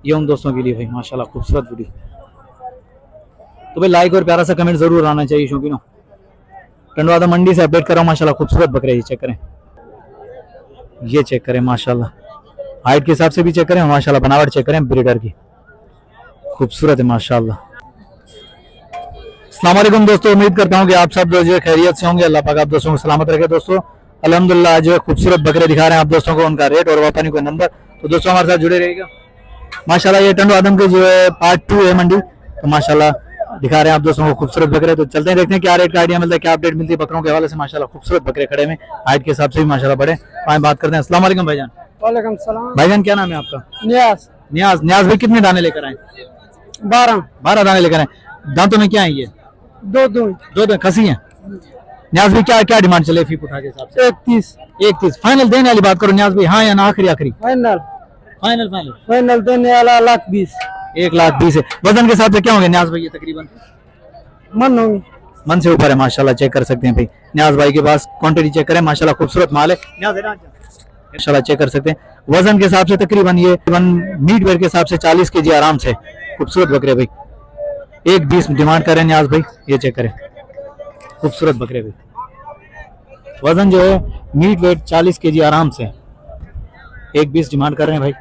ये उन दोस्तों के लिए भाई माशाल्लाह खूबसूरत वीडियो। तो भाई लाइक और प्यारा सा कमेंट जरूर आना चाहिए शौकीनों। टंडवादा मंडी से अपडेट कर रहा हूँ माशाल्लाह खूबसूरत बकरे। ये चेक करें, ये चेक करें माशाल्लाह, हाइट के हिसाब से भी चेक करें, माशाल्लाह बनावट चेक करें ब्रीडर की, खूबसूरत है माशाल्लाह। अस्सलाम वालेकुम दोस्तों, उम्मीद करता हूँ कि आप सब जो है खैरियत से होंगे। अल्लाह पाक आप दोस्तों को सलामत रखे। दोस्तों अल्हम्दुलिल्लाह आज जो है खूबसूरत बकरे दिखा रहे हैं आप दोस्तों को, उनका रेट और वापनी को नंबर। तो दोस्तों हमारे साथ जुड़े रहिएगा माशाल्लाह। ये टंडो आदम के जो है पार्ट 2 है मंडी, तो माशाल्लाह दिखा रहे हैं आप दोस्तों को खूबसूरत बकरे। तो चलते हैं देखते हैं क्या रेट का आइडिया मिलता है, क्या अपडेट मिलती है बकरों के हवाले से। माशाल्लाह खूबसूरत बकरे खड़े में, हाइट के हिसाब से भी माशाल्लाह बड़े। आए बात करते हैं। अस्सलाम वालेकुम भाईजान। वालेकुम सलाम। भाईजान क्या नाम है आपका? नियाज। नियाज। नियाज भाई कितने दाने लेकर आए? 12 दाने लेकर आए। दांतों में क्या है ये? दो खसी है। न्याज भाई क्या क्या डिमांड चले फीप उठा के हिसाब से? 31 फाइनल देने वाली बात करो न्याज भाई, हाँ या ना? आखिरी फाइनल फाइनल फाइनल देने वाला 1,20,000। 1,20,000 है। वजन के हिसाब से क्या होंगे न्याज भाई ये तकरीबन? मन होंगे, मन से ऊपर है माशाल्लाह। चेक कर सकते हैं भाई न्याज भाई के पास, क्वांटिटी चेक करें माशाल्लाह खूबसूरत माल है माशाल्लाह। चेक कर सकते हैं वजन के हिसाब से तकरीबन ये मीट वेट के हिसाब से 40 kg आराम से। खूबसूरत बकरे भाई, 1,20,000 डिमांड करें न्याज भाई। ये चेक करें खूबसूरत बकरे भाई, वजन जो है मीट वेट 40 kg आराम से, 1,20,000 डिमांड कर रहे हैं भाई।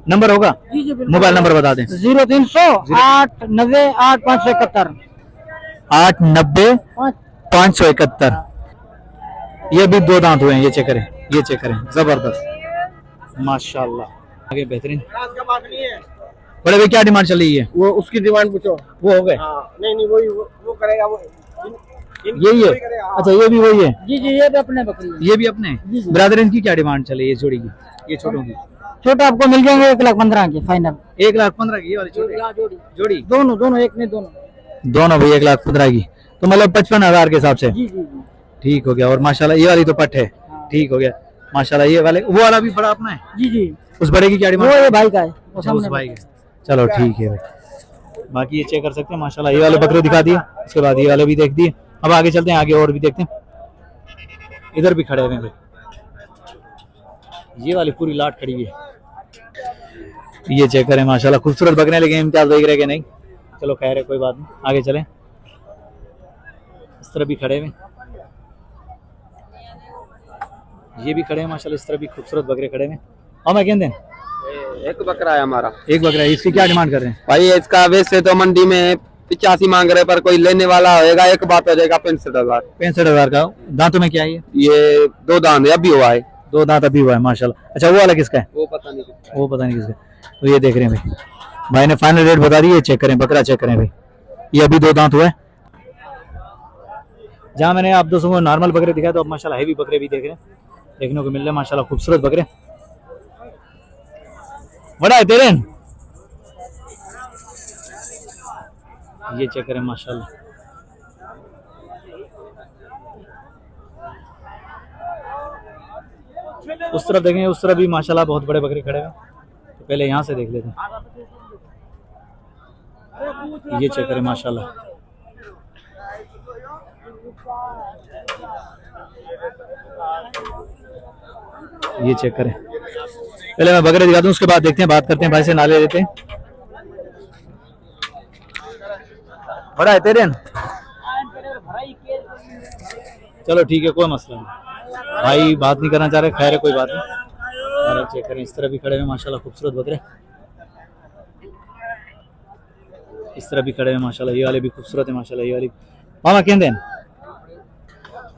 नंबर होगा? मोबाइल नंबर बता दें। 0300 890 8571 890-571। ये भी 2 दांत हुए हैं। ये चेक करें, ये चेक करें जबरदस्त माशाल्लाह। आगे बेहतरीन। बड़े भाई क्या डिमांड चल रही है? वो उसकी डिमांड पूछो। वो हो गए? नहीं वही वो करेगा वो। यही है? अच्छा ये भी वही है? जी ये भी अपने बकरी है। ये भी अपने ब्रदर। इनकी क्या डिमांड चले ये जोड़ी की, ये छोटों की? छोटा आपको मिल जाएंगे 1,15,000 के फाइनल। 1,15,000 की ये वाली छोटी जोड़ी? दोनों एक में दोनों भाई 1,15,000 की, तो मतलब 55,000 के हिसाब से। जी ठीक हो गया। और माशाल्लाह ये वाली तो पट है। ठीक हो गया माशाल्लाह। ये वाले वो वाला भी बड़ा अपना है? जी उस बड़े की क्या डिमांड? वो ये भाई का है। उस भाई का। चलो ठीक है भाई। बाकी ये चेक कर सकते हैं माशाल्लाह। ये वाले बकरे दिखा दिए, उसके बाद ये वाले भी देख दिए। अब आगे चलते हैं, आगे और भी देखते हैं। इधर भी खड़े हुए हैं भाई, ये वाली पूरी लाट खड़ी हुई है। ये चेक करें माशाल्लाह खूबसूरत बकरे, लेकिन इम्तियाज देख रहे कि नहीं। चलो खैर है कोई बात नहीं, आगे चलें। इस तरह भी खड़े हुए, ये भी खड़े हैं माशाल्लाह। इस तरह भी खूबसूरत बकरे खड़े हुए। हाँ मैं कहते हैं एक बकरा है हमारा। एक बकरा है, इसकी क्या डिमांड कर रहे हैं भाई? इसका वैसे तो मंडी में 85 मांग रहे, पर कोई लेने वाला होएगा एक बात हो जाएगा 65,000। 65,000 का। दांतों में क्या है ये 2 दांत अभी हुआ है। 2 दांत अभी हुआ है माशाल्लाह। अच्छा वो वाला किसका है? वो पता नहीं किसका। वो पता नहीं किसका। तो ये देख रहे हैं भाई, भाई ने फाइनल रेट बता दिए। चेक करें बकरा, चेक करें भाई, ये अभी 2 दांत हुआ है। जहाँ मैंने आप दोस्तों को नॉर्मल बकरे दिखाया, तो अब माशाल्लाह हैवी बकरे भी देख रहे हैं, देखने को मिल रहे हैं माशाल्लाह खूबसूरत बकरे। बड़ा है तेरे, ये चेक करें माशाल्लाह। उस तरफ देखेंगे, उस तरफ भी माशाल्लाह बहुत बड़े बकरे खड़े हैं। तो पहले यहाँ से देख लेते हैं। ये चेक करें माशाल्लाह। ये चेक करें, पहले मैं बकरे दिखा दूं, उसके बाद देखते हैं, बात करते हैं भाई से, नाले लेते हैं। बड़ा है तेरे, चलो ठीक है कोई मसला नहीं। भाई बात नहीं करना चाह रहे, खैर है कोई बात नहीं। चेक करें इस तरह भी खड़े हैं माशाल्लाह खूबसूरत बकरे, इस तरह भी खड़े हैं माशाल्लाह। ये वाले भी खूबसूरत है माशाल्लाह। ये वाली मामा कहते हैं।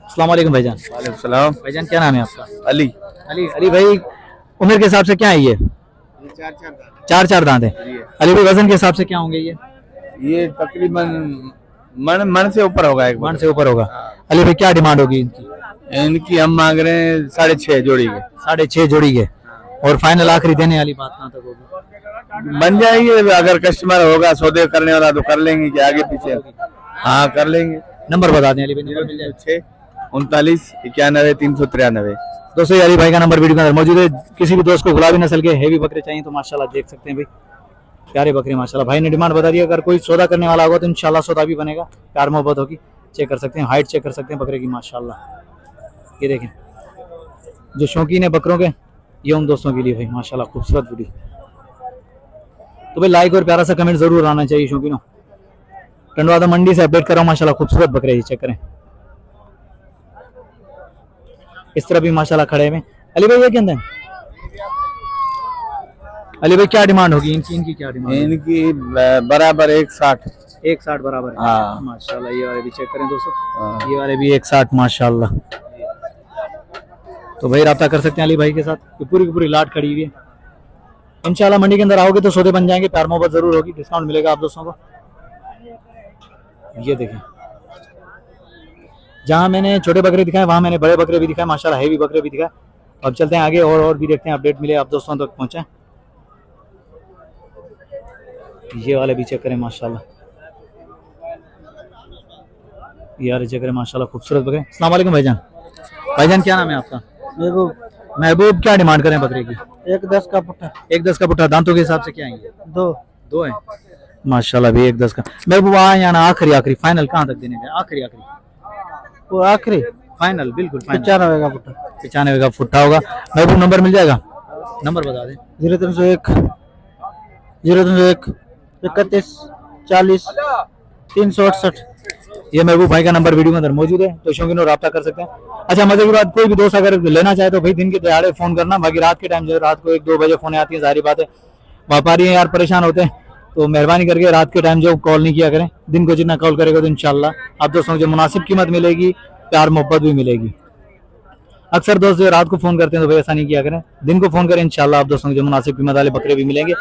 अस्सलाम वालेकुम भाईजान। वालेकुम सलाम। भाईजान क्या नाम है आपका? अली। अली भाई उम्र के हिसाब से क्या है ये? 4 दांत है। अली भाई वजन के हिसाब से क्या होंगे ये तकरीबन मन से ऊपर होगा। एक मन से ऊपर होगा। अली भाई क्या डिमांड होगी इनकी? इनकी हम मांग रहे हैं 6.5 जोड़ी के। 6.5 जोड़ी के, और फाइनल आखिरी देने वाली बात ना तक होगी। बन जाएगी, अगर कस्टमर होगा सौदे करने वाला तो कर लेंगे, कि आगे पीछे हाँ कर लेंगे। नंबर बता दें अली भाई। नंबर मिल जाए 39 91 393। दोस्तों अली भाई का नंबर वीडियो के अंदर मौजूद है। किसी भी दोस्त को गुलाबी नस्ल के हेवी बकरे चाहिए तो माशाल्लाह देख सकते हैं भाई, प्यारे बकरे माशाल्लाह। भाई ने डिमांड बता दी, अगर कोई सौदा करने वाला होगा तो इंशाल्लाह सौदा भी बनेगा, प्यार मोहब्बत होगी। चेक कर सकते हैं, हाइट चेक कर सकते हैं बकरे की माशाल्लाह। ये देखें, जो शौकीन है बकरों के ये उन दोस्तों के लिए भाई माशाल्लाह खूबसूरत वीडियो। तो भाई लाइक और प्यारा सा कमेंट जरूर आना चाहिए शौकीनों। टंडवादा मंडी से अपडेट कर रहा हूँ माशाल्लाह खूबसूरत बकरे ये चेक करें। इस तरह भी माशाल्लाह खड़े में। अली भाई ये क्या है? अली भाई क्या डिमांड होगी इनकी क्या डिमांड? इनकी बराबर 160। 160 बराबर है। हाँ। माशाल्लाह ये वाले भी चेक करें दोस्तों। हाँ। ये वाले भी 160 माशाल्लाह। तो भाई राब्ता कर सकते हैं अली भाई के साथ। ये पूरी की पूरी लाट खड़ी हुई है। इंशाल्लाह मंडी के अंदर आओगे तो सौदे बन जाएंगे, प्यार मोहब्बत जरूर होगी, डिस्काउंट मिलेगा आप दोस्तों को। ये देखें, जहां मैंने छोटे बकरे दिखाए वहां मैंने बड़े बकरे भी दिखाए माशाल्लाह, हैवी बकरे भी दिखाए। अब चलते हैं आगे और भी देखते हैं, अपडेट मिले आप दोस्तों तक पहुंचे। ये वाले भी चेक करें माशाल्लाह। ये वाले चेक करें माशाल्लाह खूबसूरत बकरे। अस्सलाम वालेकुम भाईजान। भाईजान क्या नाम है आपका? महबूब। क्या डिमांड करें बकरे की? 110 का पुट्ठा। 110 का पुट्ठा। दांतों के हिसाब से क्या आएंगे? 2 है माशाल्लाह भी 110 का। महबूब या ना आखिरी फाइनल कहाँ तक देने का? आखिरी वो आखिरी फाइनल बिल्कुल फाइनल 95 का पुट्ठा। 95 का फुट्टा होगा। महबूब नंबर मिल जाएगा? नंबर बता दें। 0301 31 40 368। ये महबूब भाई का नंबर वीडियो के अंदर मौजूद है, तो शौकीनों राब्ता कर सकते हैं। अच्छा मजे की बात, कोई भी दोस्त अगर लेना चाहे तो भाई दिन के दहाड़े फोन करना, बाकी रात के टाइम जो रात को 1-2 बजे फोन आती है, जाहिर बात है व्यापारी यार परेशान होते हैं, तो मेहरबानी करके रात के टाइम जो कॉल नहीं किया करें। दिन को जितना कॉल करेगा तो इंशाल्लाह आप दोस्तों को जो मुनासिब कीमत मिलेगी, प्यार मोहब्बत भी मिलेगी। अक्सर दोस्त जो रात को फोन करते हैं तो भाई ऐसा नहीं किया करें, दिन को फोन करें, इंशाल्लाह आप दोस्तों को जो मुनासिब कीमत वाले बकरे भी मिलेंगे।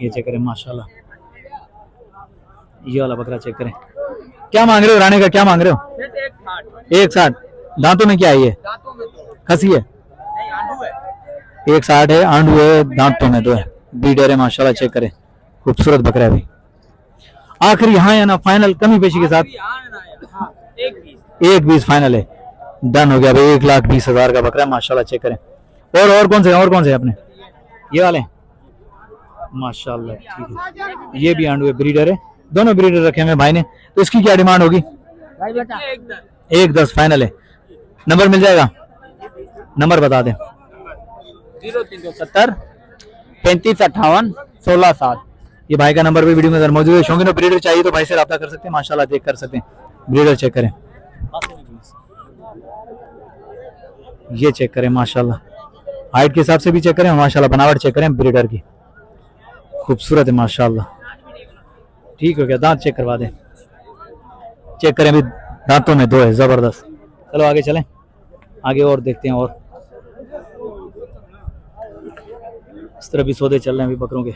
ये चेक करें माशाल्लाह, ये वाला बकरा चेक करें। क्या मांग रहे हो राणे का? क्या मांग रहे हो? 160। दांतों में क्या है ये? खसी है? 160 है, आंडू है, दांतों में 2 है, बीडर है माशाल्लाह। चेक करें खूबसूरत बकरा है भाई। आखिर यहाँ है ना फाइनल कमी पेशी के साथ 120 फाइनल है, डन हो गया भाई। 1,20,000 का बकरा है माशाल्लाह। चेक करें। और कौन से अपने ये वाले माशाल्लाह। ठीक है, ये भी आंडू है, ब्रीडर है, दोनों ब्रीडर रखे हुए भाई ने। तो इसकी क्या डिमांड होगी? भाई बेटा 110 फाइनल है। नंबर मिल जाएगा? नंबर बता दें। 0370 35 58 16 7। ये भाई का नंबर भी वीडियो में मौजूद है। शौकीनों ब्रीडर चाहिए तो भाई से राब्ता कर सकते हैं माशाल्लाह, देख कर सकते हैं। ब्रीडर चेक करें, ये चेक करें माशाल्लाह, हाइट के हिसाब से भी चेक करें माशाल्लाह, बनावट चेक करें ब्रीडर की, खूबसूरत है माशाल्लाह। ठीक हो गया, दांत चेक करवा दें। चेक करें, अभी दांतों में 2 है, जबरदस्त। चलो आगे चलें, आगे और देखते हैं। और इस तरह भी सौदे चल रहे हैं अभी बकरों के।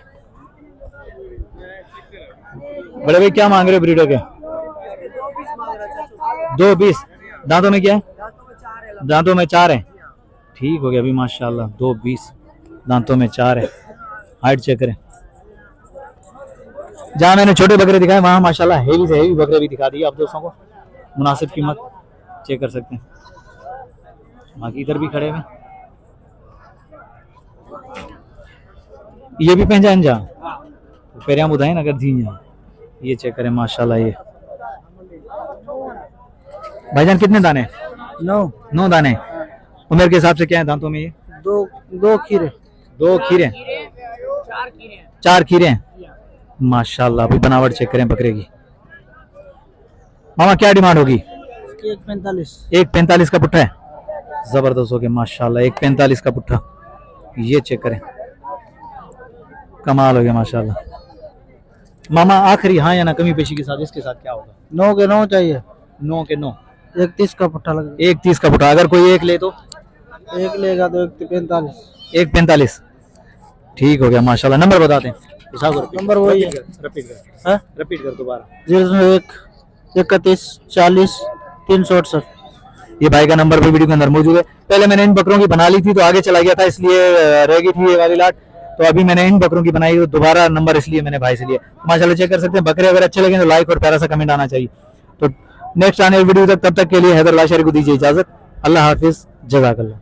बड़े भाई क्या मांग रहे हो ब्रीडर के? 220। दांतों में क्या है? दांतों में 4 है। ठीक हो गया अभी माशाल्लाह, 220 दांतों में 4 है। हाइट चेक करें। जहां मैंने छोटे बकरे दिखाए वहां माशाल्लाह हेवी से हेवी बकरे भी दिखा दिए आप दोस्तों को, मुनासिब कीमत चेक कर सकते हैं। बाकी इधर भी खड़े हैं, ये भी पहचान जा पेरिया बुधाई ना कर दी। ये चेक करें माशाल्लाह। ये भाईजान कितने दाने? 9 दाने। उम्र के हिसाब से क्या है दांतों में? ये 2 खीरे। 2 खीरे, 4 खीरे हैं माशाल्लाह। अभी बनावट चेक करें बकरे की। मामा क्या डिमांड होगी? 145। 145 का पुट्ठा है, जबरदस्त हो गया माशाल्लाह। 145 का पुट्ठा, ये चेक करें, कमाल हो गया माशाल्लाह। मामा आखिरी हाँ या ना कमी पेशी के साथ इसके साथ क्या होगा? 9 के 9 चाहिए। 9 के 9। 31 का पुट्ठा लगेगा। 130 का पुट्ठा। अगर कोई एक ले तो? एक लेगा तो 145। 145। ठीक हो गया माशाल्लाह। नंबर बता दें। नंबर वही है। रिपीट कर दोबारा। 01 31 40 368। ये भाई का नंबर भी वीडियो के अंदर मौजूद है। पहले मैंने इन बकरों की बना ली थी तो आगे चला गया था, इसलिए रह गई थी ये वाली लाट। तो अभी मैंने इन बकरों की बनाई तो दोबारा नंबर इसलिए मैंने भाई से लिया। माशाल्लाह चेक कर सकते हैं बकरे। अगर अच्छे लगे तो लाइक और प्यारा सा कमेंट आना चाहिए। तो नेक्स्ट आने वाली वीडियो तक, तब तक के लिए हैदर लाशारी को दीजिए इजाजत। अल्लाह हाफिज, जज़ाकल्लाह।